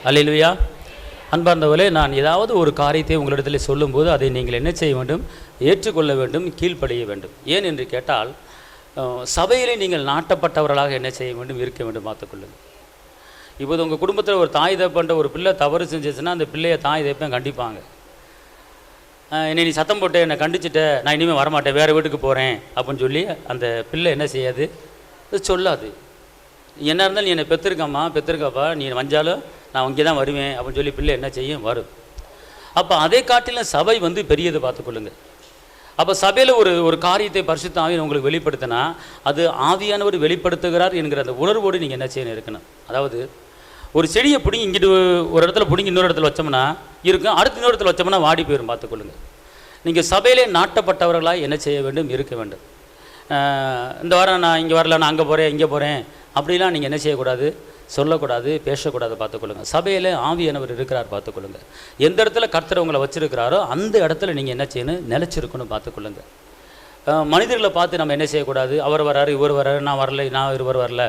அல்லேலூயா. அன்பார்ந்தவர்களே, நான் ஏதாவது ஒரு காரியத்தை உங்களிடத்தில் சொல்லும்போது அதை நீங்கள் என்ன செய்ய வேண்டும்? ஏற்றுக்கொள்ள வேண்டும், கீழ்ப்படிய வேண்டும். ஏன் என்று கேட்டால், சபையிலே நீங்கள் நாட்டப்பட்டவர்களாக என்ன செய்ய வேண்டும்? இருக்க வேண்டும். பார்த்துக்கொள்ளுங்கள். இப்போது உங்கள் குடும்பத்தில் ஒரு தாய் தகப்பன்ற ஒரு பிள்ளை தவறு செஞ்சிச்சுன்னா அந்த பிள்ளையை தாய் தகப்பன் கண்டிப்பாங்க. என்னை நீ சத்தம் போட்டு என்னை கண்டிச்சுட்ட, நான் இனிமேல் வரமாட்டேன், வேறு வீட்டுக்கு போகிறேன் அப்படின்னு சொல்லி அந்த பிள்ளை என்ன செய்யாது? சொல்லாது. என்ன இருந்தாலும் நீ என்னை பெற்றிருக்காப்பா, நீ வந்தாலும் நான் இங்கே தான் வருவேன் அப்படின்னு சொல்லி பிள்ளை என்ன செய்யும்? வரும். அப்போ அதை காட்டிலும் சபை பெரியது. பார்த்துக்கொள்ளுங்க. அப்போ சபையில் ஒரு காரியத்தை பரிசுத்த ஆவியானவர் உங்களுக்கு வெளிப்படுத்தினா அது ஆவியானவர் வெளிப்படுத்துகிறார் என்கிற அந்த உணர்வோடு நீங்கள் என்ன செய்யணும் இருக்கணும். அதாவது ஒரு செடியை பிடிங்கி இங்கிட்டு ஒரு இடத்துல பிடிங்கி இன்னொரு இடத்துல வச்சோம்னா இருக்கும், அடுத்த இன்னொரு இடத்துல வச்சோம்னா வாடி போயிடும். பார்த்துக்கொள்ளுங்க. நீங்கள் சபையிலே நாட்டப்பட்டவர்களாக என்ன செய்ய வேண்டும்? இருக்க வேண்டும். இந்த வாரம் நான் இங்கே வரல, நான் அங்கே போகிறேன், இங்கே போகிறேன் அப்படிலாம் நீங்கள் என்ன செய்யக்கூடாது? சொல்லக்கூடாது, பேசக்கூடாது. பார்த்துக்கொள்ளுங்கள். சபையில் ஆவியானவர் இருக்கிறார். பார்த்துக்கொள்ளுங்கள். எந்த இடத்துல கர்த்தர் உங்களை வச்சுருக்கிறாரோ அந்த இடத்துல நீங்கள் என்ன செய்யணும்? நிலச்சிருக்கணும். பார்த்துக்கொள்ளுங்கள். மனிதர்களை பார்த்து நம்ம என்ன செய்யக்கூடாது? அவர் வராரு, இவர் வராரு, நான் வரல, நான் இவர் வரல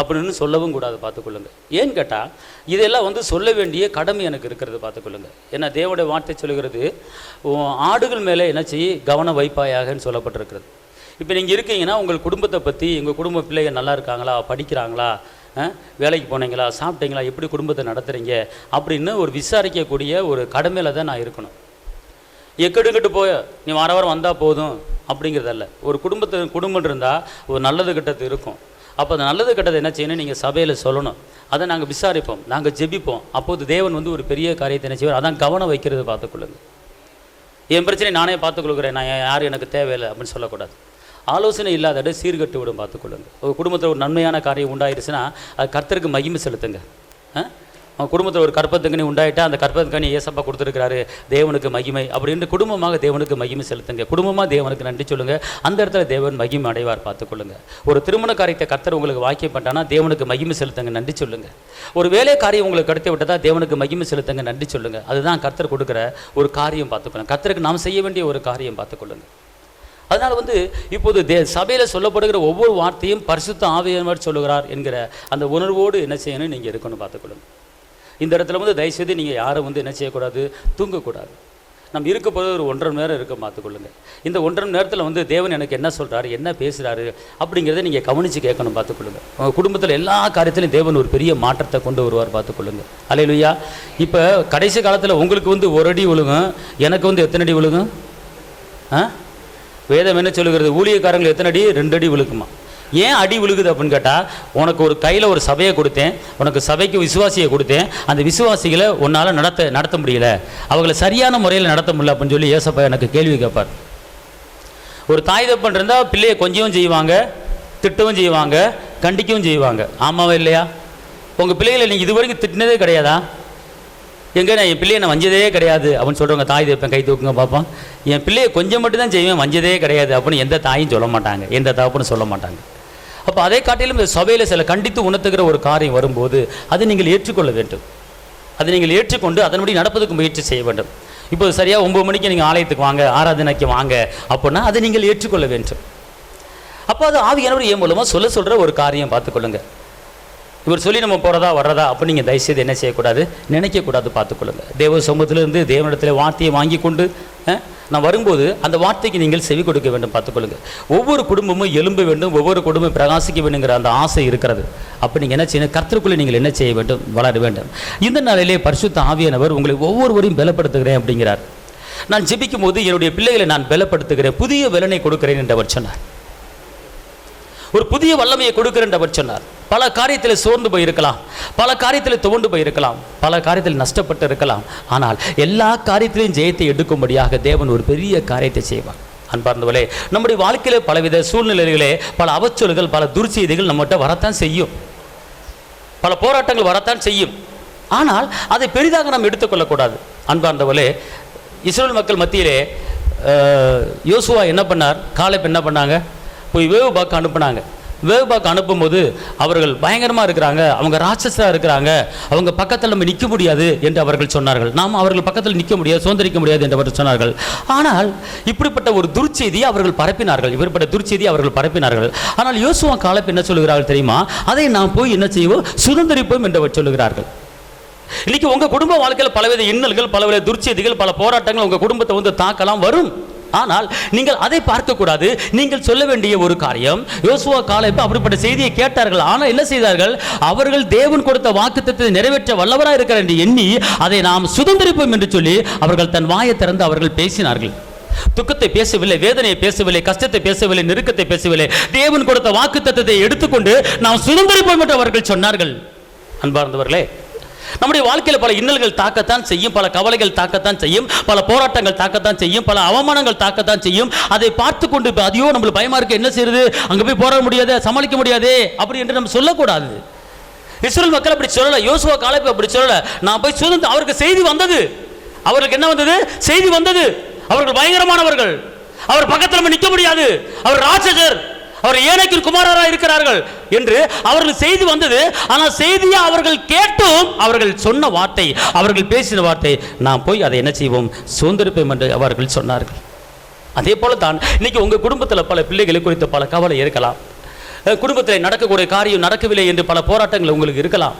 அப்படின்னு சொல்லவும் கூடாது. பார்த்துக்கொள்ளுங்கள். ஏன்னு கேட்டால் இதெல்லாம் சொல்ல வேண்டிய கடமை எனக்கு இருக்கிறது. பார்த்துக்கொள்ளுங்கள். ஏன்னா தேவனுடைய வார்த்தை சொல்லுகிறது, ஆடுகள் மேலே என்ன செய்ய கவனம் வைப்பாயாகன்னு சொல்லப்பட்டிருக்கிறது. இப்போ நீங்கள் இருக்கீங்கன்னா உங்கள் குடும்பத்தை பற்றி, எங்கள் குடும்ப பிள்ளைங்க நல்லா இருக்காங்களா, படிக்கிறாங்களா, வேலைக்கு போனீங்களா, சாப்பிட்டீங்களா, எப்படி குடும்பத்தை நடத்துகிறீங்க அப்படின்னு ஒரு விசாரிக்கக்கூடிய ஒரு கடமையில் தான் நான் இருக்கணும். எக்கெடுக்கிட்டு போய் நீ வாரம் வந்தால் போதும் அப்படிங்கிறதல்ல. ஒரு குடும்பம் இருந்தால் ஒரு நல்லது கெட்டது இருக்கும். அப்போ அந்த நல்லது கெட்டது என்ன செய்யணும்? நீங்கள் சபையில் சொல்லணும். அதை நாங்கள் விசாரிப்போம், நாங்கள் ஜெபிப்போம். அப்போது தேவன் ஒரு பெரிய காரியத்தை என்ன செய்வார்? அதான் கவனம் வைக்கிறது. பார்த்துக்கொள்ளுங்க. என் பிரச்சனை நானே பார்த்துக்கொள்கிறேன், நான் யாரும் எனக்கு தேவையில்லை அப்படின்னு சொல்லக்கூடாது. ஆலோசனை இல்லாத சீர்கட்டு விடும். பார்த்துக்கொள்ளுங்க. ஒரு குடும்பத்தில் ஒரு நன்மையான காரியம் உண்டாயிருச்சுன்னா அது கர்த்தருக்கு மகிமை செலுத்துங்க. அவன் குடும்பத்தில் ஒரு கற்பத்துக்கனி உண்டாயிட்டா அந்த கற்பத்துக்கனி ஏசப்பா கொடுத்துருக்கிறாரு, தேவனுக்கு மகிமை அப்படின்னு குடும்பமாக தேவனுக்கு மகிமை செலுத்துங்க. குடும்பமாக தேவனுக்கு நன்றி சொல்லுங்கள். அந்த இடத்துல தேவன் மகிமை அடைவார். பார்த்துக்கொள்ளுங்க. ஒரு திருமண காரியத்தை கர்த்தர் உங்களுக்கு வாக்கியம் பண்ணானா தேவனுக்கு மகிமை செலுத்துங்க, நன்றி சொல்லுங்கள். ஒரு வேலை காரியம் உங்களுக்கு கடத்தி விட்டதா தேவனுக்கு மகிமை செலுத்துங்க, நன்றி சொல்லுங்கள். அதுதான் கர்த்தர் கொடுக்குற ஒரு காரியம். பார்த்துக்கொள்ளுங்க. கர்த்தருக்கு நாம் செய்ய வேண்டிய ஒரு காரியம். பார்த்துக்கொள்ளுங்க. அதனால் இப்போது சபையில் சொல்லப்படுகிற ஒவ்வொரு வார்த்தையும் பரிசுத்த ஆவியானவர் சொல்லுகிறார் என்கிற அந்த உணர்வோடு என்ன செய்யணும்? நீங்கள் இருக்கணும். பார்த்துக்கொள்ளுங்க. இந்த இடத்துல தயவுசெய்து நீங்கள் யாரும் என்ன செய்யக்கூடாது? தூங்கக்கூடாது. நம்ம இருக்க போது ஒரு 1.5 மணி நேரம் இருக்க. பார்த்துக்கொள்ளுங்க. இந்த 1.5 மணி நேரத்தில் தேவன் எனக்கு என்ன சொல்கிறாரு, என்ன பேசுகிறாரு அப்படிங்கிறத நீங்கள் கவனித்து கேட்கணும். பார்த்துக்கொள்ளுங்க. உங்கள் குடும்பத்தில் எல்லா காரியத்திலையும் தேவன் ஒரு பெரிய மாற்றத்தை கொண்டு வருவார். பார்த்துக்கொள்ளுங்க. அல்லேலூயா. இப்போ கடைசி காலத்தில் உங்களுக்கு ஒரு அடி விழுகும், எனக்கு எத்தனை அடி விழுகும்? வேதம் என்ன சொல்லுகிறது? ஊழியக்காரங்கள் எத்தனை அடி? 2 அடி விழுக்குமா. ஏன் அடி விழுகுது அப்படின்னு கேட்டால், உனக்கு ஒரு கையில் ஒரு சபையை கொடுத்தேன், உனக்கு சபைக்கு விசுவாசியை கொடுத்தேன், அந்த விசுவாசிகளை உன்னால் நடத்த முடியல, அவங்களை சரியான முறையில் நடத்த முடியல அப்படின்னு சொல்லி ஏசப்பா எனக்கு கேள்வி கேட்பார். ஒரு தாய் தகப்பன் இருந்தால் பிள்ளையை கொஞ்சவும் செய்வாங்க, திட்டவும் செய்வாங்க, கண்டிக்கவும் செய்வாங்க. ஆமாவா இல்லையா? உங்கள் பிள்ளைகளை நீங்கள் இது வரைக்கும் திட்டினதே கிடையாதா? எங்கே நான் என் பிள்ளையை நான் வஞ்சதே கிடையாது அப்படின்னு சொல்கிறவங்க தாய் தகப்பன் கை தூக்குங்க பார்ப்போம். என் பிள்ளையை கொஞ்சம் மட்டும் தான் செய்வேன், வஞ்சதே கிடையாது அப்படின்னு எந்த தாயும் சொல்ல மாட்டாங்க, எந்த தகப்பனும் சொல்ல மாட்டாங்க. அப்போ அதை காட்டிலும் இந்த சபையில் சில கண்டித்து உணர்த்துகிற ஒரு காரியம் வரும்போது அதை நீங்கள் ஏற்றுக்கொள்ள வேண்டும். அதை நீங்கள் ஏற்றுக்கொண்டு அதன்படி நடப்பதற்கு முயற்சி செய்ய வேண்டும். இப்போ சரியாக 9 மணிக்கு நீங்கள் ஆலயத்துக்கு வாங்க, ஆராதனைக்கு வாங்க அப்படின்னா அதை நீங்கள் ஏற்றுக்கொள்ள வேண்டும். அப்போ அது ஆவியானவர் என் மூலமாக சொல்கிற ஒரு காரியம். பார்த்துக்கொள்ளுங்க. இவர் சொல்லி நம்ம போகிறதா வர்றதா அப்போ நீங்கள் தயவுசெய்து என்ன செய்யக்கூடாது? நினைக்கக்கூடாது. பார்த்துக்கொள்ளுங்க. தேவ சமூகத்திலிருந்து தேவனிடத்தில் வார்த்தையை வாங்கி கொண்டு நான் வரும்போது அந்த வார்த்தைக்கு நீங்கள் செவி கொடுக்க வேண்டும். பார்த்துக்கொள்ளுங்க. ஒவ்வொரு குடும்பமும் எழும்ப வேண்டும், ஒவ்வொரு குடும்பமும் பிரகாசிக்க வேண்டுங்கிற அந்த ஆசை இருக்கிறது. அப்போ நீங்கள் என்ன செய்யணும்? கர்த்தருக்குள்ளே நீங்கள் என்ன செய்ய வேண்டும்? வளர வேண்டும். இந்த நாளிலே பரிசுத்த ஆவியானவர் உங்களை ஒவ்வொருவரையும் பலப்படுத்துகிறேன் அப்படிங்கிறார். நான் ஜெபிக்கும் போது என்னுடைய பிள்ளைகளை நான் பலப்படுத்துகிறேன், புதிய பலனை கொடுக்கிறேன் என்று அவர் சொன்னார். ஒரு புதிய வல்லமையை கொடுக்கிறேன் என்று அவர் சொன்னார். பல காரியத்தில் சோர்ந்து போயிருக்கலாம், பல காரியத்தில் துவண்டு போயிருக்கலாம், பல காரியத்தில் நஷ்டப்பட்டு இருக்கலாம். ஆனால் எல்லா காரியத்திலையும் ஜெயத்தை எடுக்கும்படியாக தேவன் ஒரு பெரிய காரியத்தை செய்வார். அன்பார்ந்தவர்களே, நம்முடைய வாழ்க்கையில் பலவித சூழ்நிலைகளே, பல அவச்சொல்கள், பல துர்ச்செய்திகள் நம்மகிட்ட வரத்தான் செய்யும், பல போராட்டங்கள் வரத்தான் செய்யும். ஆனால் அதை பெரிதாக நாம் எடுத்துக்கொள்ளக்கூடாது. அன்பார்ந்தவர்களே, இஸ்ரவேல் மக்கள் மத்தியிலே யோசுவா என்ன பண்ணார்? காலேப் என்ன பண்ணாங்க? போய் வேவு பார்க்க அனுப்புனாங்க. வேவு பார்க்க அனுப்பும்போது அவர்கள் பயங்கரமாக இருக்கிறாங்க, அவங்க ராட்சஸாக இருக்கிறாங்க, அவங்க பக்கத்தில் நம்ம நிற்க முடியாது என்று அவர்கள் சொன்னார்கள். நாம் அவர்கள் பக்கத்தில் நிற்க முடியாது, சுதந்திரிக்க முடியாது என்று அவர்கள் சொன்னார்கள். ஆனால் இப்படிப்பட்ட ஒரு துர்ச்செய்தியை அவர்கள் பரப்பினார்கள், இப்படிப்பட்ட துர்ச்செய்தியை அவர்கள் பரப்பினார்கள். ஆனால் யோசுவா காலேப் என்ன சொல்லுகிறார்கள் தெரியுமா? அதை நாம் போய் என்ன செய்வோம்? சுதந்திரிப்போம் என்று அவர் சொல்லுகிறார்கள். இன்னைக்கு உங்க குடும்ப வாழ்க்கையில் பலவித இன்னல்கள், பலவித துர்ச்செய்திகள், பல போராட்டங்கள் உங்க குடும்பத்தை வந்து தாக்கலாம் வரும். ஆனால் நீங்கள் அதை பார்க்க கூடாது. நீங்கள் சொல்ல வேண்டிய ஒரு காரியம், யோசுவா காலேப் அப்படிப்பட்ட செய்தியை கேட்டார்கள். ஆனால் என்ன செய்தார்கள்? அவர்கள் தேவன் கொடுத்த வாக்குத்தத்தத்தை நிறைவேற்ற வல்லவராக இருக்கிறார் என்று எண்ணி அதை நாம் சுதந்திரிப்போம் என்று சொல்லி அவர்கள் தன் வாயை திறந்து அவர்கள் பேசினார்கள். துக்கத்தை பேசவில்லை, வேதனையை பேசவில்லை, கஷ்டத்தை பேசவில்லை, நெருக்கத்தை பேசவில்லை. தேவன் கொடுத்த வாக்குத்தத்தத்தை எடுத்துக்கொண்டு நாம் சுதந்திரிப்போம் என்று அவர்கள் சொன்னார்கள். அன்பார்ந்தவர்களே, நம்முடைய வாழ்க்கையில் பல இன்னல்கள் தாக்கத்தான் செய்யும், பல கவலைகள் தாக்கத்தான் செய்யும், பல போராட்டங்கள் தாக்கத்தான் செய்யும், பல அவமானங்கள் தாக்கத்தான் செய்யும். அதை பார்த்து கொண்டு அதையோ நம்மளுக்கு பயமா இருக்கு, என்ன செய்யறது, அங்க போய் போராட முடியாது, சமாளிக்க முடியாதே அப்படி என்று நம்ம சொல்லக்கூடாது. இஸ்ரவேல் மக்கள் அப்படி சொல்லல, யோசுவா காலேப் அப்படி சொல்லல. நான் போய் சுதந்திரம், அவருக்கு செய்தி வந்தது. அவருக்கு என்ன வந்தது? செய்தி வந்தது. அவர்கள் பயங்கரமானவர்கள், அவர் பக்கத்தில் நிற்க முடியாது, அவர் ராட்சசர், அவர் ஏனைக்கின் குமாரராக இருக்கிறார்கள் என்று அவர்கள் செய்தி வந்தது. ஆனால் செய்தியை அவர்கள் கேட்டும் அவர்கள் சொன்ன வார்த்தை, அவர்கள் பேசின வார்த்தை, நாம் போய் அதை என்ன செய்வோம், சுதந்திரிப்போம் என்று அவர்கள் சொன்னார்கள். அதே போல தான் இன்னைக்கு உங்க குடும்பத்தில் பல பிள்ளைகளை குறித்த பல கவலை இருக்கலாம். குடும்பத்தில் நடக்கக்கூடிய காரியம் நடக்கவில்லை என்று பல போராட்டங்கள் உங்களுக்கு இருக்கலாம்.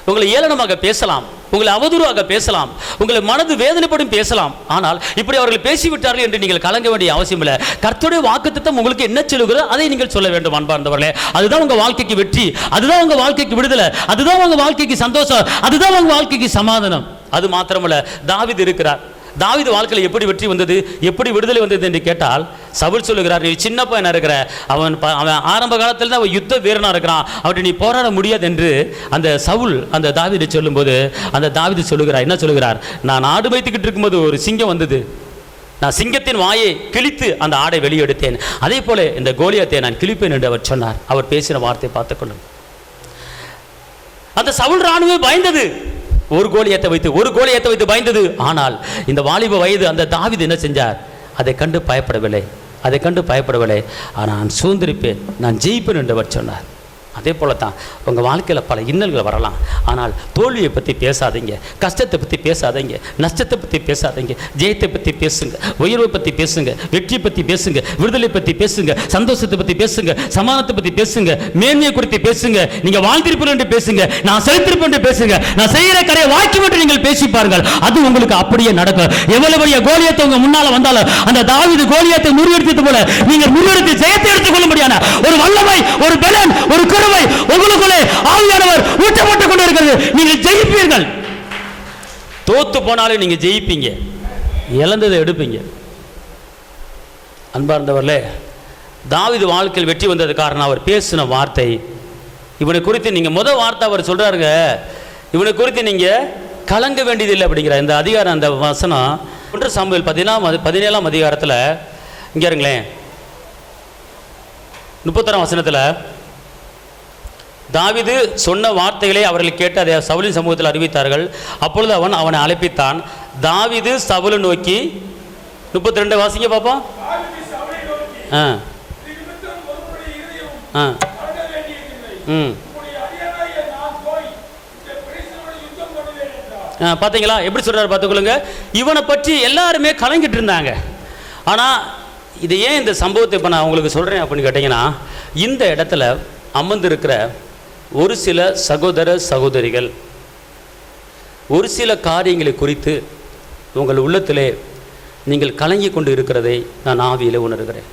உங்களை ஏளனமாக பேசலாம், உங்களை அவதூறாக பேசலாம், உங்களை மனது வேதனைப்படும் பேசலாம். ஆனால் இப்படி அவர்கள் பேசிவிட்டார்கள் என்று நீங்கள் கலங்க வேண்டிய அவசியம் இல்லை. கர்த்தருடைய வாக்குத்தத்தம் உங்களுக்கு என்ன சொல்லுகிறதோ அதை நீங்கள் சொல்ல வேண்டும். அன்பார்ந்தவர்களே, அதுதான் உங்க வாழ்க்கைக்கு வெற்றி, அதுதான் உங்க வாழ்க்கைக்கு விடுதலை, அதுதான் உங்க வாழ்க்கைக்கு சந்தோஷம், அதுதான் உங்க வாழ்க்கைக்கு சமாதானம். அது மாத்திரமல்ல, தாவீது இருக்கிறார். தாவீது வாழ்க்கையில் எப்படி வெற்றி வந்தது, எப்படி விடுதலை வந்தது என்று கேட்டால், சவுல் சொல்லுகிறார், நீ சின்ன பையனா இருக்கிற, அவன் ஆரம்ப காலத்தில் தான் அவன் யுத்த வீரனா இருக்கிறான், அவன் நீ போராட முடியாது என்று அந்த சவுல் அந்த தாவீதை சொல்லும்போது அந்த தாவீது சொல்லுகிறார், என்ன சொல்லுகிறார், நான் ஆடு வைத்துக்கிட்டு இருக்கும்போது ஒரு சிங்கம் வந்தது, நான் சிங்கத்தின் வாயை கிழித்து அந்த ஆடை வெளியெடுத்தேன், அதே போல இந்த கோலியாத்தை நான் கிழிப்பேன் என்று அவர் சொன்னார். அவர் பேசின வார்த்தை பார்த்துக்கொள்ளும். அந்த சவுல் ராணுவம் பயந்தது, ஒரு கோலியத்தை வைத்து பயந்தது. ஆனால் இந்த வாலிப வயது அந்த தாவீது என்ன செஞ்சார்? அதை கண்டு பயப்படவில்லை. ஆனால் நான் சுதந்திரிப்பேன், நான் ஜெயிப்பேன் என்று அவர் சொன்னார். அதே போல தான் உங்கள் வாழ்க்கையில் பல இன்னல்கள் வரலாம். ஆனால் தோல்வியை பற்றி பேசாதீங்க, கஷ்டத்தை பற்றி பேசாதீங்க, நஷ்டத்தை பற்றி பேசாதீங்க. ஜெயத்தை பற்றி பேசுங்க, உயர்வை பற்றி பேசுங்க, வெற்றி பற்றி பேசுங்க, விடுதலை பற்றி பேசுங்க, சந்தோஷத்தை பற்றி பேசுங்க, சமாதானத்தை பற்றி பேசுங்க, மேன்மையை குறித்து பேசுங்க. நீங்கள் வாழ்ந்திருப்பேன் என்று பேசுங்க, நான் செலுத்திருப்பேன் என்று பேசுங்க, நான் செய்கிற கரையை வாக்கியம் என்று நீங்கள் பேசி பாருங்கள், அது உங்களுக்கு அப்படியே நடக்கும். எவ்வளவு பெரிய கோலியத்தை உங்க முன்னால வந்தாலும் அந்த தாவீது கோலியத்தை முறியடித்தது போல நீங்கள் முறியடித்து ஜெயத்தை எடுத்துக்கொள்ள முடியாது. ஒரு வல்லமை, ஒரு பலன், ஒரு உங்களுக்குள்ளே ஆவியானவர் ஊற்றப்பட்டுக் கொண்டிருக்கிறது. நீங்கள் ஜெயிப்பீர்கள். தோத்து போனாலும் நீங்க ஜெயிப்பீங்க, இழந்ததை எடுப்பீங்க. அன்பார்ந்தவர்களே, தாவீது வாழ்க்கையில் வெற்றி வந்தது காரணம் அவர் பேசின வார்த்தை. இவனை குறித்து நீங்க முதல் வார்த்தை அவர் சொல்றாருங்க, இவனை குறித்து நீங்க கலங்க வேண்டியதில்லை அப்படிங்கிற இந்த அதிகாரம், அந்த வசனம் 1 சாமுவேல் 17ஆம் அதிகாரத்தில் இங்க இருங்களேன், 30ஆம் வசனத்தில் தாவீது சொன்ன வார்த்தைகளை அவர்கள் கேட்டு அதை சவுலின் சமூகத்தில் அறிவித்தார்கள். அப்பொழுது அவன் அவனை அழைப்பித்தான். தாவீது சவுலை நோக்கி, 32 வாசிங்க பாப்போம். பார்த்தீங்களா எப்படி சொல்றாரு பார்த்துக்கொள்ளுங்க. இவனை பற்றி எல்லாருமே கலங்கிட்டு இருந்தாங்க. ஆனால் இது ஏன் இந்த சம்பவத்தை இப்போ நான் உங்களுக்கு சொல்கிறேன் அப்படின்னு கேட்டிங்கன்னா, இந்த இடத்துல அமர்ந்திருக்கிற ஒரு சில சகோதர சகோதரிகள் ஒரு சில காரியங்களை குறித்து உங்கள் உள்ளத்திலே நீங்கள் கலங்கி கொண்டு இருக்கிறதை நான் ஆவியில் உணர்கிறேன்.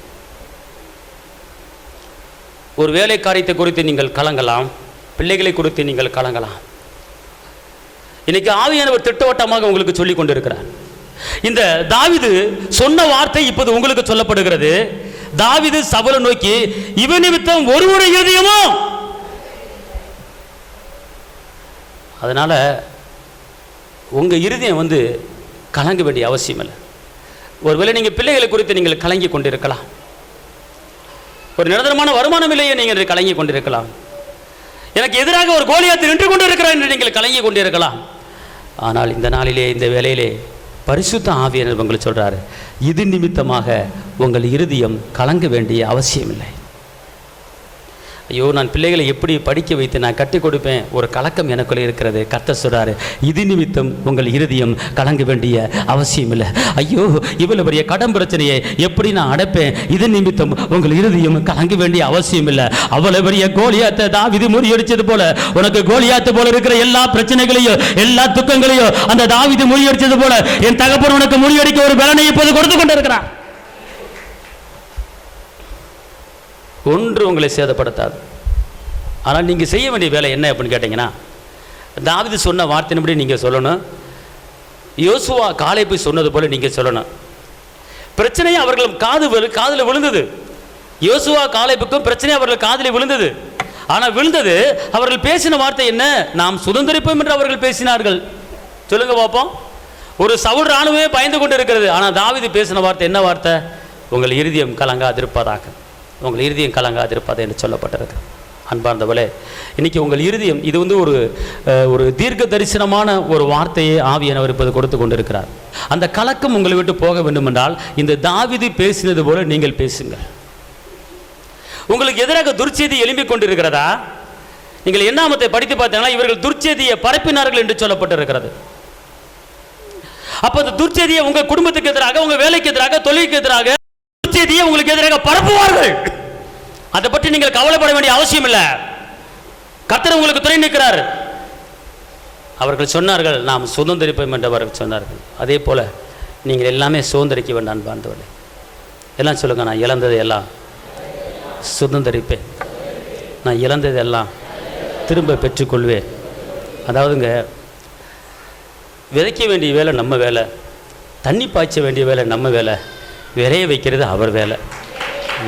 ஒரு வேலை காரியத்தை குறித்து நீங்கள் கலங்கலாம், பிள்ளைகளை குறித்து நீங்கள் கலங்கலாம். இன்னைக்கு ஆவியானவர் திட்டவட்டமாக உங்களுக்கு சொல்லிக் கொண்டிருக்கிறார். இந்த தாவீது சொன்ன வார்த்தை இப்போது உங்களுக்கு சொல்லப்படுகிறது. தாவீது சவுலை நோக்கி, இவன் நிமித்தம் ஒரு இருதயமோ. அதனால உங்க இருதயம் வந்து கலங்க வேண்டிய அவசியம் இல்லை. ஒருவேளை நீங்க பிள்ளைகளை குறித்து நீங்கள் கலங்கி கொண்டிருக்கலாம், ஒரு நிரந்தரமான வருமானம் இல்லையே நீங்கள் கலங்கி கொண்டிருக்கலாம், எனக்கு எதிராக ஒரு கோலியாத்து நின்று கொண்டிருக்கிறார் என்று நீங்கள் கலங்கி கொண்டிருக்கலாம். ஆனால் இந்த நாளிலே, இந்த வேளையிலே பரிசுத்த ஆவியானவர் உங்களுக்கு சொல்றாரு, இது நிமித்தமாக உங்கள் இருதயம் கலங்க வேண்டிய அவசியம் இல்லை. ஐயோ, நான் பிள்ளைகளை எப்படி படிக்க வைத்து நான் கட்டிக் கொடுப்பேன், ஒரு கலக்கம் எனக்குள்ளே இருக்கிறது. கர்த்தர் சொல்றாரு, இது நிமித்தம் உங்கள் இருதயம் கலங்க வேண்டிய அவசியம் இல்லை. ஐயோ, இவ்வளவு பெரிய கடன் பிரச்சனையை எப்படி நான் அடைப்பேன், இது நிமித்தம் உங்கள் இருதயம் கலங்க வேண்டிய அவசியம் இல்லை. அவ்வளவு பெரிய கோலியாத்தை தாவீது முறியடிச்சது போல உனக்கு கோலியாத்து போல இருக்கிற எல்லா பிரச்சனைகளையும் எல்லா துக்கங்களையும் அந்த தாவீது முறியடிச்சது போல என் தகப்பன் உனக்கு முறியடிக்க ஒரு பலனை இப்போது கொடுத்து கொண்டிருக்கிறார். ஒன்று உங்களை சேதப்படுத்தாது. ஆனால் நீங்கள் செய்ய வேண்டிய வேலை என்ன அப்படின்னு கேட்டிங்கன்னா, தாவீது சொன்ன வார்த்தையின்படி நீங்கள் சொல்லணும். யோசுவா காலேபு சொன்னது போல நீங்கள் சொல்லணும். பிரச்சனையை அவர்கள் காதில் விழுந்தது. யோசுவா காலேபுக்கும் பிரச்சனை அவர்கள் காதில் விழுந்தது. ஆனால் விழுந்தது அவர்கள் பேசின வார்த்தை என்ன? நாம் சுதந்திரிப்போம் என்று அவர்கள் பேசினார்கள். சொல்லுங்க பார்ப்போம். ஒரு சவுல் இராணுவமே பயந்து கொண்டு இருக்கிறது. ஆனால் தாவீது பேசின வார்த்தை என்ன வார்த்தை? உங்கள் இருதயம் கலங்காதிருப்பதாக, உங்கள் இருதயம் கலங்காதிருப்பது என்று சொல்லப்பட்டிருக்கு. அன்பார்ந்தவளே, இன்னைக்கு உங்கள் இருதயம், இது ஒரு தீர்க்க தரிசனமான ஒரு வார்த்தையை ஆவியானவர் இப்போது கொடுத்து கொண்டிருக்கிறார். அந்த கலக்கம் உங்களை விட்டு போக வேண்டும் என்றால் இந்த தாவீது பேசினது போல நீங்கள் பேசுங்கள். உங்களுக்கு எதிராக துர்ச்செய்தி எழும்பிக் கொண்டிருக்கிறதா? நீங்கள் எண்ணாமத்தை படித்து பார்த்தீங்கன்னா இவர்கள் துர்ச்செய்தியை பரப்பினார்கள் என்று சொல்லப்பட்டிருக்கிறது. அப்போ அந்த துர்ச்செய்தியை உங்க குடும்பத்துக்கு எதிராக, உங்க வேலைக்கு எதிராக, தொழிலுக்கு எதிராக துர்ச்செய்தியை உங்களுக்கு எதிராக பரப்புவார்கள். அதை பற்றி நீங்கள் கவலைப்பட வேண்டிய அவசியம் இல்லை. கர்த்தர் உங்களுக்கு துணை நிற்கிறார். அவர்கள் சொன்னார்கள், நாம் சுதந்திரிப்போம் என்று அவர்கள் சொன்னார்கள். அதே போல நீங்கள் எல்லாமே சுதந்திரிக்க வேண்டாம். அன்பார்ந்தவர்களே, எல்லாம் சொல்லுங்க, நான் இழந்ததை எல்லாம் சுதந்திரிப்பேன், நான் இழந்ததை எல்லாம் திரும்ப பெற்றுக்கொள்வேன். அதாவதுங்க, விதைக்க வேண்டிய வேலை நம்ம வேலை, தண்ணி பாய்ச்ச வேண்டிய வேலை நம்ம வேலை, விளைய வைக்கிறது அவர் வேலை,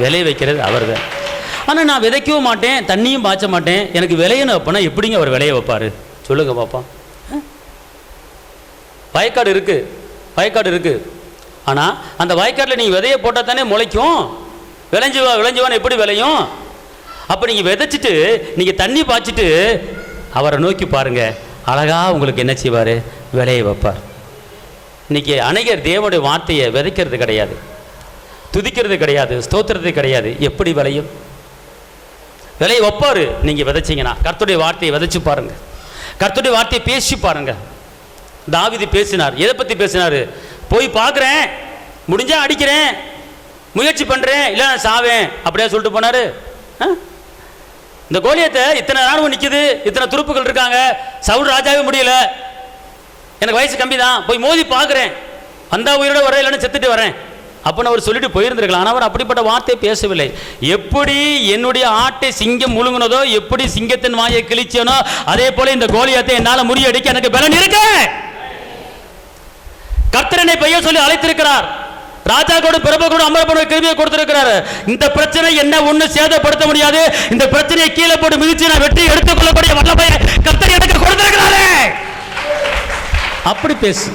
விளைய வைக்கிறது அவர் வேலை. ஆனால் நான் விதைக்கவும் மாட்டேன், தண்ணியும் பாய்ச்ச மாட்டேன், எனக்கு விளையணும் அப்படின்னா எப்படிங்க அவர் விளைய வைப்பார்? சொல்லுங்க பாப்பா. வயக்காடு இருக்குது. ஆனால் அந்த வயக்காட்டில் நீங்கள் விதையை போட்டால் தானே முளைக்கும். விளைஞ்சுவான்னு எப்படி விளையும்? அப்போ நீங்கள் விதைச்சிட்டு நீங்கள் தண்ணி பாய்ச்சிட்டு அவரை நோக்கி பாருங்கள், அழகாக உங்களுக்கு என்ன செய்வார்? விளைய வைப்பார். இன்றைக்கி அநேகர் தேவனுடைய வார்த்தையை விதைக்கிறது கிடையாது, துதிக்கிறது கிடையாது, ஸ்தோத்திரது கிடையாது. எப்படி விளையும்? விளைய வைப்பார். நீங்கள் விதைச்சிங்கன்னா கர்த்தருடைய வார்த்தையை விதைச்சு பாருங்கள், கர்த்தருடைய வார்த்தையை பேசி பாருங்கள். தாவீது பேசினார். எதை பற்றி பேசினார்? போய் பார்க்குறேன், முடிஞ்சால் அடிக்கிறேன், முயற்சி பண்ணுறேன், இல்லை நான் சாவேன், அப்படியே சொல்லிட்டு போனார். இந்த கோலியத்தை இத்தனை ராணுவம் நிற்குது, இத்தனை துருப்புகள் இருக்காங்க, சவுல் ராஜாவே முடியல, எனக்கு வயசு கம்மி தான், போய் மோதி பார்க்குறேன், அந்த உயிரோட வர, இல்லைன்னு செத்துட்டு வரேன் அப்படின்னு அவர் சொல்லிட்டு போயிருந்திருக்கலாம். ஆனால் அவர் அப்படிப்பட்ட வார்த்தையை பேசவில்லை. எப்படி என்னுடைய ஆட்டை சிங்கம் முழுங்கினதோ, எப்படி சிங்கத்தின் வாயை கிழிச்சனோ, அதே போல இந்த கோலியத்தை என்னால் முறியடிக்க எனக்கு பலன் இருக்கு. கர்த்தரனை பெய்ய சொல்லி அழைத்திருக்கிறார். ராஜா கூட பிரபு கூட அமரப்பட கிருபையை கொடுத்திருக்கிறார். இந்த பிரச்சனை என்ன ஒண்ணு சேதப்படுத்த முடியாது. இந்த பிரச்சனையை கீழே போட்டு மிதிச்சு நான் வெற்றி எடுத்துக் கொள்ளக்கூடிய வல்லமையை கர்த்தர் எனக்கு கொடுத்திருக்கிறாரே. அப்படி பேசு.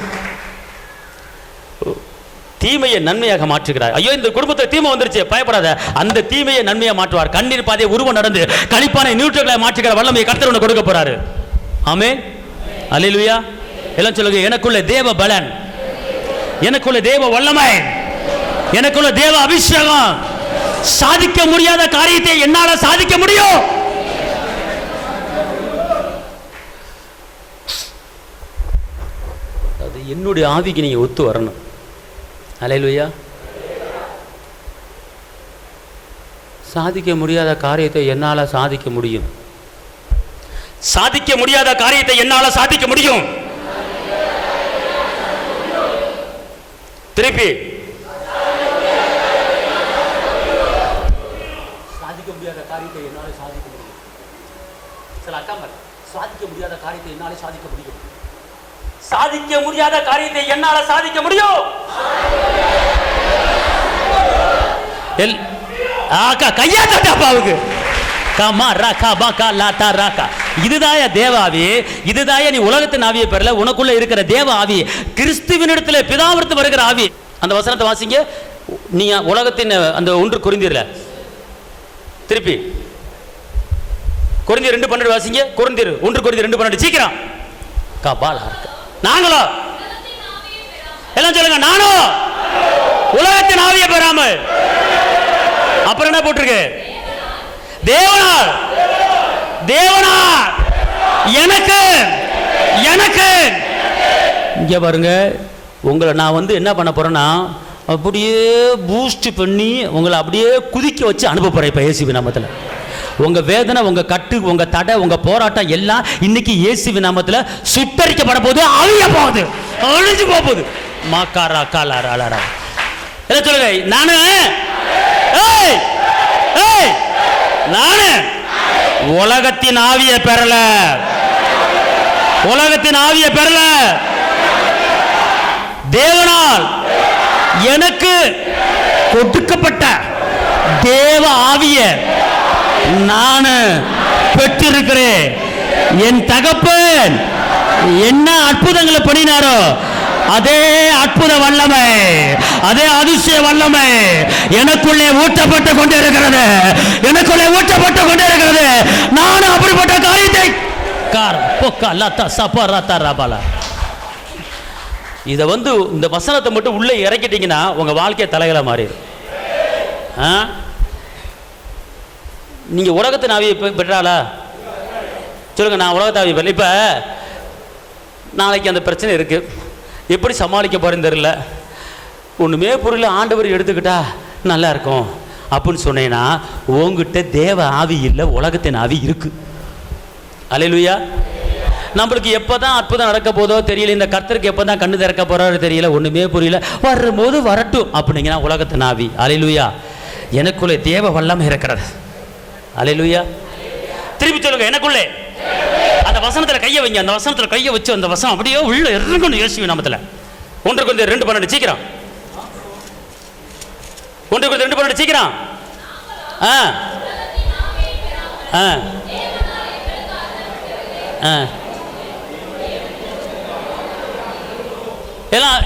தீமையை நன்மையாக மாற்றுகிறார். ஐயோ, இந்த குடும்பத்தை தீமை வந்துருச்சு, பயப்படாத, அந்த தீமையை நன்மையை மாற்றுவார். கண்ணீர் பாதையை உருவம் நடந்து கழிப்பானை நியூட்ரலை மாற்றுகிற வல்லமையை கர்த்தர் உனக்கு கொடுக்க போறாரு. ஆமென், அல்லேலூயா. எல்லாம் சொல்லுங்க, எனக்குள்ள தேவ பலன், எனக்குள்ள தேவ வல்லமை, எனக்குள்ள தேவ அபிஷேகம். சாதிக்க முடியாத காரியத்தை என்னால சாதிக்க முடியும். அது என்னுடைய ஆவிக்கு நீங்க ஒத்து வரணும். அல்லேலூயா. சாதிக்க முடியாத காரியத்தை என்னால சாதிக்க முடியும். சாதிக்க முடியாத காரியத்தை என்னால சாதிக்க முடியும். திருப்பி, சாதிக்க முடியாத காரியத்தை என்னால சாதிக்க முடியும். சில அக்காமல் சாதிக்க முடியாத காரியத்தை என்னால சாதிக்க முடியும். சாதிக்க முடியாத காரியத்தை என்னால சாதிக்க முடியும். கையா தட்டாப்பாவுக்கு இதுதாய தேவாவி, இதுதாய நீ உலகத்தின் ஆவியை பெறல, உனக்குள்ள இருக்கிற தேவ ஆவி, கிறிஸ்துவினிடத்தில் பிதாவிற்கு வருகிற ஆவி. அந்த வசனத்தை வாசிங்க. நீ உலகத்தின் அந்த 1 கொரிந்தியர்ல, திருப்பி கொரிந்தியர் 2:12 வாசிங்க. கொரிந்தியர் 1 கொரிந்தியர் 2:12 சீக்கிரம். கபாலா இருக்கு. நாங்களோ எல்லாம் சொல்லுங்க, நானும் உலகத்தின் ஆவியை பெறாமல். அப்புறம் என்ன போட்டிருக்கு? தேவனால் தேவனால் எனக்கு எனக்கு இங்க பாருங்க, உங்களை நான் என்ன பண்ண போறேன்னா அப்படியே பூஸ்ட் பண்ணி உங்களை அப்படியே குதிக்க வச்சு அனுப்ப போறேன் இப்ப இயேசுவின் நாமத்துல. உங்க வேதனை, உங்க கட்டு, உங்க தடை, உங்க போராட்டம் எல்லாம் இன்னைக்கு இயேசுவின் நாமத்துல சுட்டரிக்கப்பட போகுது, அழிய போகுது, அழிஞ்சு போகுது. மாக்காரா காலாரா என்ன சொல்லுங்க, நானு நானு உலகத்தின் ஆவியை பெறல, உலகத்தின் ஆவியை பெறல, தேவனால் எனக்கு கொடுக்கப்பட்ட தேவ ஆவியை நான் பெற்றிருக்கிறேன். என் தகப்பன் என்ன அற்புதங்களை பண்ணினாரோ அதே அற்புத வல்லமை, அதே அதிசய வல்லமை எனக்குள்ளே ஊற்றப்பட்டு கொண்டே இருக்கிறது, எனக்குள்ளே ஊற்றப்பட்டு கொண்டே இருக்கிறது. நானும் அப்படிப்பட்ட காரியத்தை இதை இந்த வசனத்தை மட்டும் உள்ளே இறக்கிட்டீங்கன்னா உங்க வாழ்க்கையை தலைகளை மாறிடும். நீங்க உலகத்தின் ஆவியை பெற்றாளா சொல்லுங்க. நான் உலகத்தை ஆவியை பெறல. இப்ப நாளைக்கு அந்த பிரச்சனை இருக்கு, எப்படி சமாளிக்க போறேன்னு தெரியல, ஒண்ணுமே புரியல, ஆண்டவர் எடுத்துக்கிட்டா நல்லா இருக்கும் அப்படின்னு சொன்னேன்னா உங்ககிட்ட தேவ ஆவி இல்லை, உலகத்தின் ஆவி இருக்கு. அல்லேலூயா. நம்மளுக்கு எப்போதான் அற்புதம் நடக்க போதோ தெரியல, இந்த கர்த்தருக்கு எப்போதான் கண்ணு திறக்க போறாரு தெரியல, ஒண்ணுமே புரியல, வரும்போது வரட்டும் அப்படிங்கன்னா உலகத்தின் ஆவி. அல்லேலூயா. எனக்குள்ளே தேவ வல்லமை இருக்கிறது. அல்லேலூயா. திருப்பி சொல்லுங்க, எனக்குள்ளே. அந்த வசனத்துல கையை வைங்க, அந்த வசனத்துல கையை வச்சு அந்த வசனம் அப்படியே உள்ள இறங்கணும் இயேசுவின் நாமத்துல. 1 Corinthians 2:12 சீக்கிரம். 1 Corinthians 2:12 சீக்கிரம்.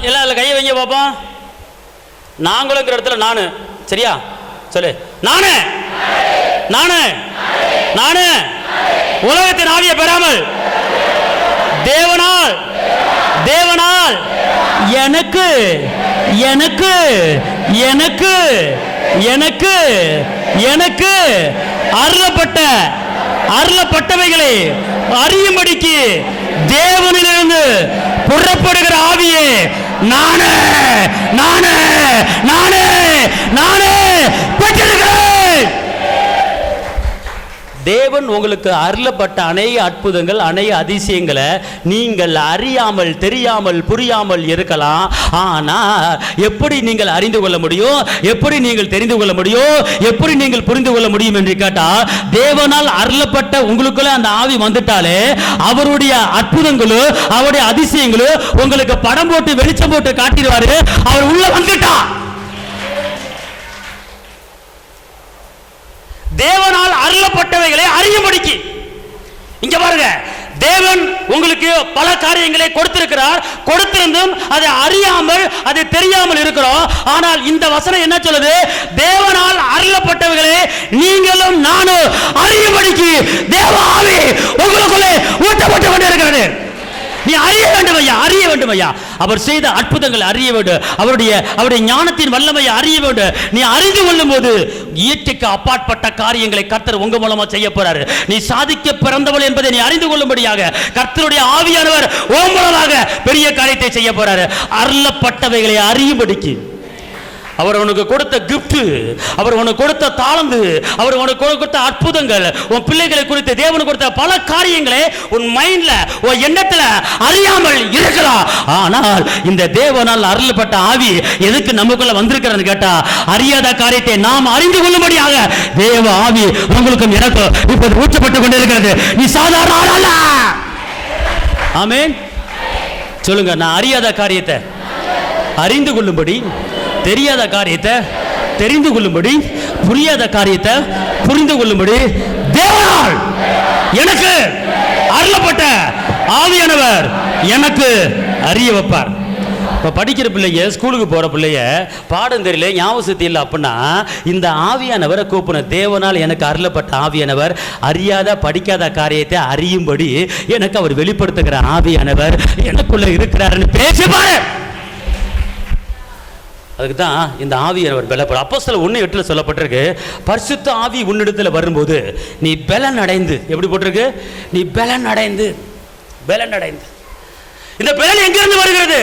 எல்லாம் கையை வைங்க பாப்போம். நாங்களுங்கிற இடத்துல நானு, சரியா? சொல்லு, நானு நானு நானு உலகத்தின் ஆவியை பெறாமல் தேவனால் தேவனால் எனக்கு எனக்கு எனக்கு எனக்கு எனக்கு அருளப்பட்டவைகளை அறியும்படிக்கு தேவனிலிருந்து புறப்படுகிற ஆவியே நானே நானே நானே நானே பெற்றிருக்கிறேன். தேவன் உங்களுக்கு அருளப்பட்ட அநேக அற்புதங்கள், அநேக அதிசயங்களை நீங்கள் அறியாமல், தெரியாமல், புரியாமல் இருக்கலாம். ஆனா எப்படி நீங்கள் அறிந்து கொள்ள முடியும், எப்படி நீங்கள் தெரிந்து கொள்ள முடியும், எப்படி நீங்கள் புரிந்து கொள்ள முடியும் என்று கேட்டால், தேவனால் அருளப்பட்ட உங்களுக்குள்ள அந்த ஆவி வந்துட்டாலே அவருடைய அற்புதங்களும் அவருடைய அதிசயங்களும் உங்களுக்கு படம் போட்டு வெளிச்சம் போட்டு காட்டிடுவாரு. அவர் உள்ள வந்துட்டா. தேவனால் அருளப்பட்டவைகளை அறியும்படிக்கு. இங்க பாருங்க, தேவன் உங்களுக்கு பல காரியங்களை கொடுத்திருக்கிறார். கொடுத்திருந்தும் அதை அறியாமல், அதை தெரியாமல் இருக்கிறோம். ஆனால் இந்த வசனம் என்ன சொல்லுது? தேவனால் அருளப்பட்டவைகளை நீங்களும் நானும் அறியும்படிக்கு தேவ ஆவி உங்களுக்குள்ளே ஊற்றப்பட்டு கொண்டிருக்கிறது. நீ அறிய வேண்டும் ஐயா, அறிய வேண்டும் ஐயா. அவர் செய்த அற்புதங்கள் அறிய வேண்டும், அவருடைய ஞானத்தின் வல்லமையை அறிய வேண்டும். நீ அறிந்து கொள்ளும் போது இயற்கைக்கு அப்பாற்பட்ட காரியங்களை கர்த்தர் உங்க மூலமா செய்ய போறாரு. நீ சாதிக்க பிறந்தவள் என்பதை நீ அறிந்து கொள்ளும்படியாக கர்த்தருடைய ஆவியானவர் உன் மூலமாக பெரிய காரியத்தை செய்ய போறாரு. அருளப்பட்டவைகளை அறியும்படிக்கு. அவர் உனக்கு கொடுத்த கிஃப்ட், அவர் உனக்கு கொடுத்த தாளந்து, அவர் உனக்கு கொடுத்த அற்புதங்கள், உன் பிள்ளைகளை குறித்து தேவனுக்கு கொடுத்த பல காரியங்களை உன் மைண்ட்ல, உன் எண்ணத்துல அறியாமல் இருக்கலாம். ஆனால் இந்த தேவனால் அருளப்பட்ட ஆவி எதுக்கு நமக்குள்ள வந்திருக்கிறது கேட்டா, அறியாத காரியத்தை நாம் அறிந்து கொள்ளும்படியாக தேவ ஆவி உங்களுக்கும் எனக்கும் இப்போது ஊற்றப்பட்டு கொண்டிருக்கிறது. நீ சாதாரண ஆள் அல்ல. ஆமென். சொல்லுங்க, நான் அறியாத காரியத்தை அறிந்து கொள்ளும்படி, தெரியாத காரியத்தை தெரிந்து கொள்ளும்படி, புரியாத காரியத்தை புரிந்து கொள்ளும்படி தேவனால் எனக்கு அருளப்பட்ட ஆவியானவர் எனக்கு அறிய வைப்பார். இப்போ படிக்கிற பிள்ளைங்க, ஸ்கூலுக்கு போகிற பிள்ளைய பாடம் தெரியல, ஞாபகசக்தி இல்லை அப்படின்னா இந்த ஆவியானவரை கூப்பிடணும். தேவனால் எனக்கு அருளப்பட்ட ஆவியானவர் அறியாத படிக்காத காரியத்தை அறியும்படி எனக்கு அவர் வெளிப்படுத்துகிற ஆவியானவர் எனக்குள்ள இருக்கிறாருன்னு பேசுவார். அதுக்கு தான் இந்த ஆவியானவர் பலப்படும். அப்போஸ்தலர் 1:8 சொல்லப்பட்டிருக்கு, பரிசுத்த ஆவி உன்னிடத்தில் வரும்போது நீ பலன் அடைந்து, எப்படி போட்டிருக்கு, நீ பலன் அடைந்து. இந்த பலன் எங்கிருந்து வருகிறது?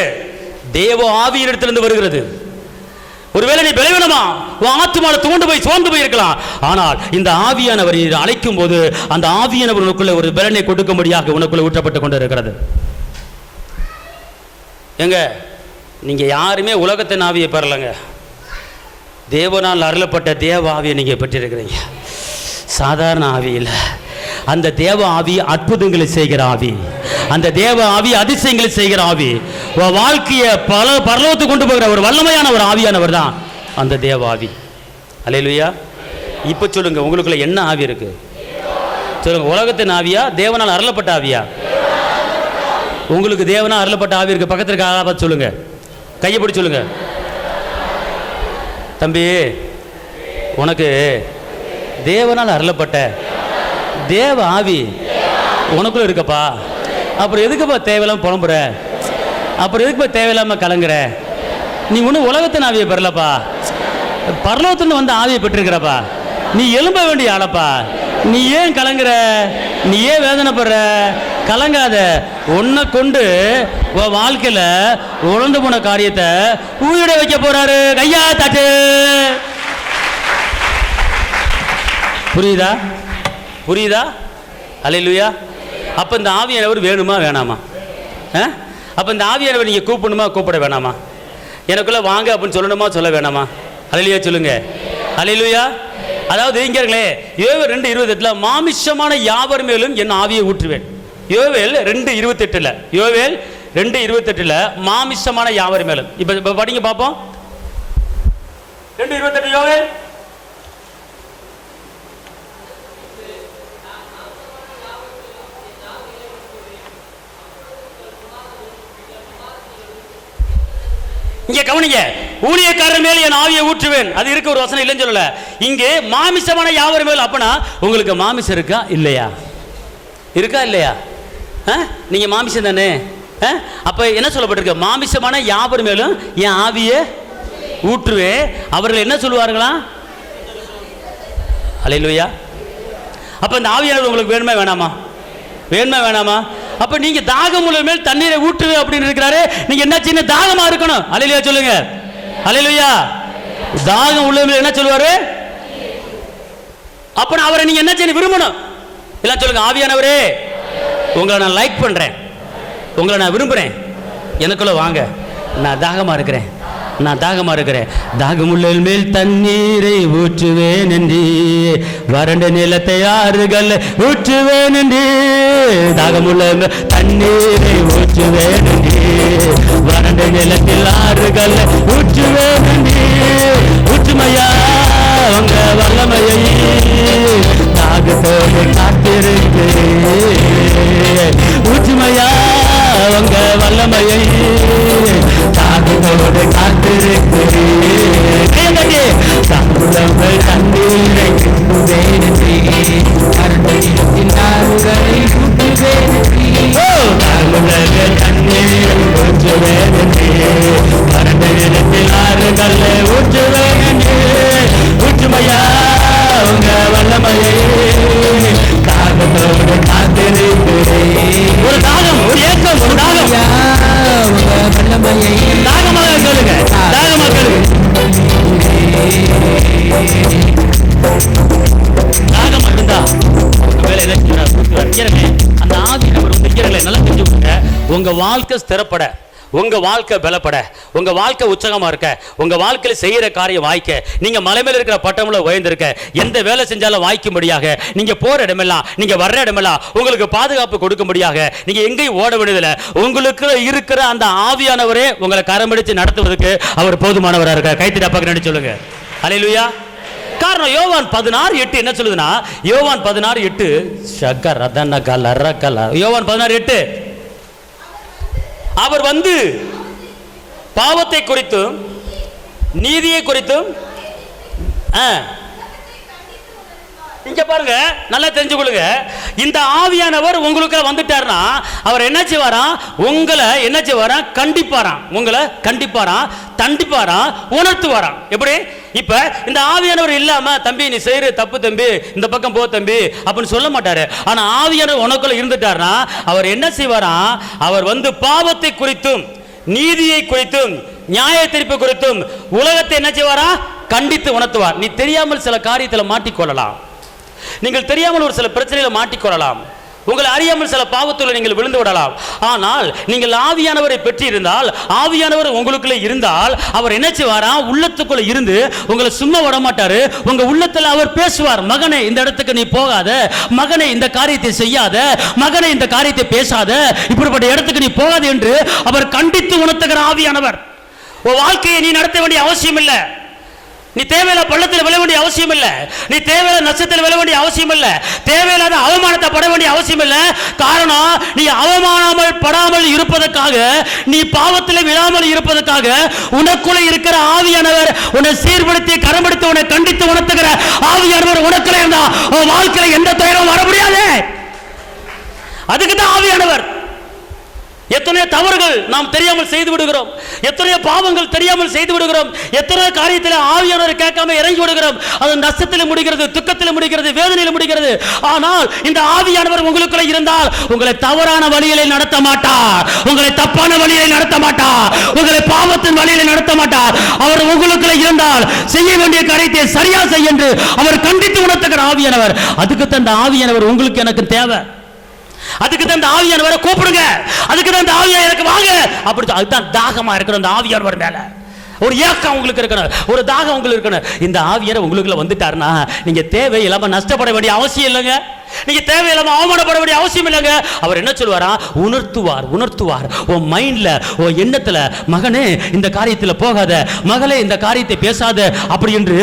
தேவ ஆவியினிடத்திலிருந்து வருகிறது. ஒருவேளை நீ பலவீனமா உன் ஆத்துமால சோர்ந்து போய் இருக்கலாம். ஆனால் இந்த ஆவியானவர் அழைக்கும் போது அந்த ஆவியானவர் உனக்குள்ள ஒரு பலனை கொடுக்கும்படியாக உனக்குள்ள ஊற்றப்பட்டு கொண்டு இருக்கிறது. எங்க நீங்க யாருமே உலகத்தின் ஆவியை பெறலங்க, தேவனால் அருளப்பட்ட தேவ ஆவியை நீங்க பெற்றிருக்கிறீங்க. சாதாரண ஆவி இல்லை, அந்த தேவ ஆவி அற்புதங்களை செய்கிற ஆவி, அந்த தேவ ஆவி அதிசயங்களை செய்கிற ஆவி, வாழ்க்கையை பரலோகத்துக்கு கொண்டு போகிற ஒரு வல்லமையான ஒரு ஆவியானவர் தான் அந்த தேவ ஆவி. அல்லேலூயா. இப்ப சொல்லுங்க, உங்களுக்குள்ள என்ன ஆவி இருக்கு? சொல்லுங்க, உலகத்தின் ஆவியா, தேவனால் அருளப்பட்ட ஆவியா? உங்களுக்கு தேவனால் அருளப்பட்ட ஆவி இருக்கு. பக்கத்தில் இருக்க ஆளை பார்த்து சொல்லுங்க, கையை பிடிச்சு சொல்லுங்க, தம்பி உனக்கு தேவனால் அருளப்பட்ட தேவ ஆவி உனக்குள்ள இருக்கப்பா. அப்புறம் எதுக்குப்பா தேவையில்லாம புலம்புற? அப்புறம் எதுக்குப்பா தேவையில்லாம கலங்குற? நீ ஒன்றும் உலகத்தின் ஆவியை பெறலப்பா, பரலோகத்துன்னு வந்து ஆவியை பெற்றிருக்கிறப்பா. நீ எழும்ப வேண்டிய ஆளப்பா. நீ ஏன் கலங்குற? நீ ஏன் வேதனைப்படுற? கலங்காத. உன்னை கொண்டு உன் வாழ்க்கையில உழந்து போன காரியத்தை ஊழிட வைக்க போறாரு. கையா தட்டு. புரியுதா? அல்லேலூயா. அப்ப இந்த ஆவியானவர் வேணுமா வேணாமா? அப்ப இந்த ஆவியானவர் நீங்க கூப்பிடணுமா கூப்பிட வேணாமா? எனக்குள்ள வாங்க அப்படின்னு சொல்லணுமா சொல்ல வேணாமா? அல்லேலூயா சொல்லுங்க. அல்லேலூயா. அதாவது இங்க இருக்கலே, யோவேல் 2:28 மாமிசமான யாவர் மேலும் என் ஆவியை ஊற்றுவேன். யோவேல் 2:28 யோவேல் 2:28 மாமிசமான யாவர் மேலும். இப்ப படிங்க பார்ப்போம். 2:28 யோவேல். இங்க கவனிங்க, ஊழியக்காரர் மேல் என் ஆவியை ஊற்றுவேன். அது இருக்க ஒரு வசனம் இல்லைன்னு சொல்லல. இங்கே மாமிசமான யாவர் மேல். அப்பனா உங்களுக்கு மாமிசம் இருக்கா இல்லையா? இருக்கா இல்லையா? நீங்க மாமிசம் தானே. அப்ப என்ன சொல்லப்பட்டிருக்கு? மாமிசமான யாவர் மேலும் என் ஆவியை ஊற்றுவேன். அவர்கள் என்ன சொல்லுவார்களா? அல்லேலூயா. அப்ப இந்த ஆவியானவர் உங்களுக்கு வேணுமா வேணாமா? வேணாமா? அப்ப நீங்க தாகம் உள்ள மேல் தண்ணீரை ஊற்றுவே அப்படின்னு இருக்கிறாரு. நீங்க என்ன சின்ன தாகமா இருக்கணும். அல்லேலூயா சொல்லுங்க. அல்லேலூயா. தாகம் உள்ள மேல் என்ன சொல்லுவாரு? அப்ப அவரை நீங்க என்ன செய்ய விரும்பணும்? எல்லாம் சொல்லுங்க, ஆவியானவரே உங்களை நான் லைக் பண்றேன், உங்களை நான் விரும்புறேன், எனக்குள்ள வாங்க, நான் தாகமா இருக்கிறேன். தாகமுள்ள மேல் தண்ணீரை ஊற்றுவேன் என்று, வறண்ட நிலத்தை ஆறுகள் ஊற்றுவேன் என்று. தாகமுள்ள தண்ணீரை ஊற்றுவேன் என்று, வறண்ட நிலத்தில் ஆறுகள் ஊற்றுவேன் என்று. ஊற்றுமையா உங்க வல்லமையை தாகத்தோடு காத்திருக்கு. ஊற்றுமையா உங்க வல்லமையை தாகத்தோடு காத்திருக்கு. தாங்குளங்கள் தண்ணீரை ஊற்றுவேன் என்று, வறண்ட ஆறுகளை ஊற்றுவேன் என்று. தாங்குளங்கள் தண்ணீரை ஊற்றுவேன் என்று, வறண்ட நிலத்தில் ஆறுகள் ஊற்றுவேன் என்று. ஊற்றுமையா உங்க வல்லமையை தாகத்தோடு காத்திருக்கு. ஒரு தாகம், ஒரு ஏக்கம், ஒரு தாகம். உங்க வல்லமையை தாகமாக சொல்லுங்க, தாகமாக சொல்லுங்க. தாகம் இருந்தா வேலை அந்த ஆவி நபர் நல்லா தெரிஞ்சுக்கோங்க. உங்க வாழ்க்கை ஸ்திரப்பட, உங்க வாழ்க்கை பலப்பட, உங்க வாழ்க்கை உற்சாகமா இருக்க, உங்க வாழ்க்கையில் செய்யற காரியம் வாய்க்க, நீங்க மலை மேல இருக்கிற பட்டம்ல உயர்ந்திருக்க, எந்த வேலை செஞ்சாலும் வாய்க்கும்படியாக, நீங்க போற இடமெல்லாம், நீங்க வர்ற இடமெல்லாம் உங்களுக்கு பாதுகாப்பு கொடுக்கும்படியாக, நீங்க எங்கேயும் ஓட வேண்டியதில்லை. உங்களுக்கு இருக்கிற அந்த ஆவியானவரே உங்களை கரம்பிடிச்சு நடத்துவதற்கு அவர் போதுமானவராக இருக்க. கைத்திட பக்கம் சொல்லுங்க. அல்லேலூயா. காரணம் யோவான் 16:8 என்ன சொல்லுதுன்னா, யோவான் 16:8 யோவான் 16:8 அவர் வந்து பாவத்தை குறித்தும் நீதியை குறித்தும் இங்க பாருங்க, நல்லா தெரிஞ்சுக்கொள்ளுங்க. இந்த ஆவியானவர் உங்களுக்கு வந்துட்டார்னா அவர் என்ன செய்வாராம்? உங்களை என்ன செய்வாராம்? கண்டிப்பாராம். உங்களை கண்டிப்பாராம், தண்டிப்பாராம், உணர்த்துவாராம். எப்படி? இப்ப இந்த ஆவியானவர் இல்லாம தம்பி நீ செய்யற தப்பு தம்பி, இந்த பக்கம் போ தம்பி அப்படின்னு சொல்ல மாட்டாரு. ஆனா ஆவியானவர் உனக்குள்ள இருந்துட்டார்னா அவர் என்ன செய்வாராம்? அவர் வந்து பாவத்தை குறித்தும் நீதியை குறித்தும் நியாய தீர்ப்பு குறித்தும் உலகத்தை என்ன செய்வாரா? கண்டித்து உணர்த்துவார். நீ தெரியாமல் சில காரியத்தில் மாட்டிக்கொள்ளலாம், நீங்கள் தெரியாமல் ஒரு சில பிரச்சனையில் மாட்டிக்கொள்ளலாம், உங்களை அறியாமல் சில பாவத்தில் நீங்கள் விழுந்து விடலாம். ஆனால் நீங்கள் ஆவியானவரை பெற்றிருந்தால், ஆவியானவர் உங்களுக்குள்ளே இருந்தால் அவர் என்ன செய்வாரா? உள்ளத்துக்குள்ள இருந்து உங்களை சும்மா விட மாட்டாரு. உங்க உள்ளத்தில் அவர் பேசுவார். மகனே இந்த இடத்துக்கு நீ போகாத, மகனே இந்த காரியத்தை செய்யாத, மகனே இந்த காரியத்தை பேசாத, இப்படிப்பட்ட இடத்துக்கு நீ போகாது என்று அவர் கண்டித்து உணர்த்துகிற ஆவியானவர். உன் வாழ்க்கையை நீ நடத்த வேண்டிய அவசியம் இல்லை. நீ தேவையில்ல பள்ளத்தில் விழ வேண்டிய அவசியம் இல்லை. நீ தேவையில்ல நஷ்டத்தில் விழ வேண்டிய அவசியம் இல்லை. தேவையில்லாத அவமானத்தை பட வேண்டிய அவசியம் இல்லை. காரணம், நீ அவமானமல் படாமல் இருப்பதற்காக, நீ பாவத்தில் விழாமல் இருப்பதற்காக உனக்குள்ள இருக்கிற ஆவியானவர் உன்னை சீர்படுத்தி கரம்படுத்தி உன்னை கண்டித்து உணர்த்துகிற ஆவியானவர் உனக்குள்ள இருந்தா உன் வாழ்க்கையில எந்த துயரம் வர முடியாது. அதுக்கு தான் ஆவியானவர். எத்தனையோ தவறுகள் நாம் தெரியாமல் செய்து விடுகிறோம், எத்தனையோ பாவங்கள் தெரியாமல் செய்து விடுகிறோம், எத்தனையோ காரியத்தில் ஆவியானவரை கேட்காம இறங்கி விடுகிறோம். அது நஷ்டத்தில் முடிகிறது, துக்கத்தில் முடிகிறது, வேதனையில் முடிகிறது. ஆனால் இந்த ஆவியானவர் உங்களுக்குள்ள இருந்தால் உங்களை தவறான வழியிலே நடத்த மாட்டார், உங்களை தப்பான வழியிலே நடத்த மாட்டார், உங்களை பாவத்தின் வழியிலே நடத்த மாட்டார். அவர் உங்களுக்குள்ள இருந்தால் செய்ய வேண்டிய காரியத்தை சரியா செய்ய என்று அவர் கண்டித்து உணர்த்துகிற ஆவியானவர். அதுக்கு தான் இந்த ஆவியானவர் உங்களுக்கு எனக்கு தேவை. அதுக்கு தான் இந்த ஆவியானவரை கூப்பிடுங்க, அதுக்கு தான் இந்த ஆவியானவர் எனக்கு வாங்க அப்படி. அதுதான் தாகமா இருக்கிற அந்த ஆவியானவர் மேல ஒரு ஏக்கம் உங்களுக்கு இருக்கணும், ஒரு தாகம் உங்களுக்கு இருக்கணும். இந்த ஆவியானவர் உங்களுக்குள்ள வந்துட்டாருன்னா நீங்க தேவையில்லாம நஷ்டப்பட வேண்டிய அவசியம் இல்லைங்க, நீங்க தேவையில்லாம அவமானப்பட வேண்டிய அவசியம் இல்லைங்க. அவர் என்ன சொல்வாரா? உணர்த்துவார், உணர்த்துவார். உன் மைண்ட்ல உன் எண்ணத்துல, மகனே இந்த காரியத்தில் போகாத, மகளே இந்த காரியத்தை பேசாத அப்படி என்று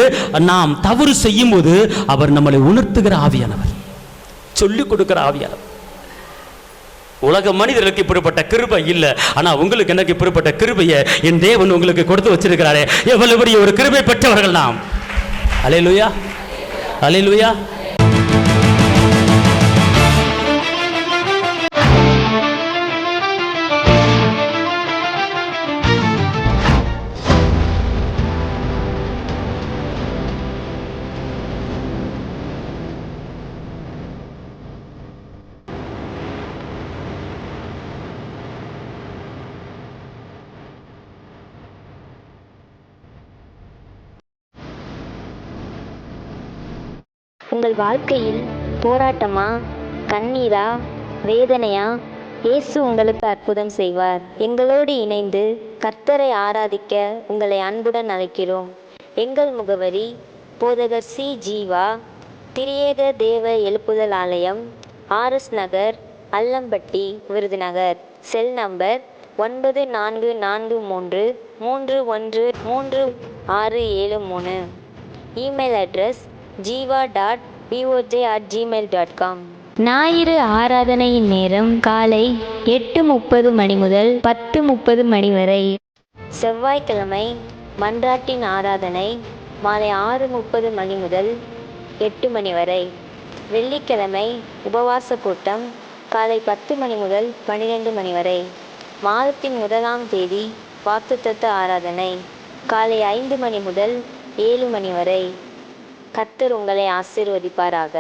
நாம் தவறு செய்யும் போது அவர் நம்மளை உணர்த்துகிற ஆவியானவர், சொல்லிக் கொடுக்கிற ஆவியானவர். உலக மனிதர்களுக்கு இப்படிப்பட்ட கிருபை இல்லை, ஆனா உங்களுக்கு எனக்கு இப்படிப்பட்ட கிருபையை என் தேவன் உங்களுக்கு கொடுத்து வச்சிருக்கிறாரே. எவ்வளவு பெரிய ஒரு கிருபை பெற்றவர்கள் நாம். அல்லேலூயா, அல்லேலூயா. உங்கள் வாழ்க்கையில் போராட்டமா, கண்ணீரா, வேதனையா? இயேசு உங்களுக்கு அற்புதம் செய்வார். எங்களோடு இணைந்து கர்த்தரை ஆராதிக்க உங்களை அன்புடன் அழைக்கிறோம். எங்கள் முகவரி: போதகர் சி. ஜீவா, திரியேக தேவ எழுப்புதல் ஆலயம், RS Nagar, Allampatti, Virudhunagar. Cell number 9443313673. Email address jiva.boj@gmail.com. ஞாயிறு ஆராதனையின் நேரம் காலை 8:30 மணி முதல் 10:30 மணி வரை. செவ்வாய்க்கிழமை மன்றாட்டின் ஆராதனை மாலை 6:30 மணி முதல் 8 மணி வரை. வெள்ளிக்கிழமை உபவாச கூட்டம் காலை 10 மணி முதல் 12 மணி வரை. மாதத்தின் 1ஆம் தேதி வாக்குத்தத்த ஆராதனை காலை 5 மணி முதல் 7 மணி வரை. கர்த்தர் உங்களை ஆசீர்வதிப்பாராக.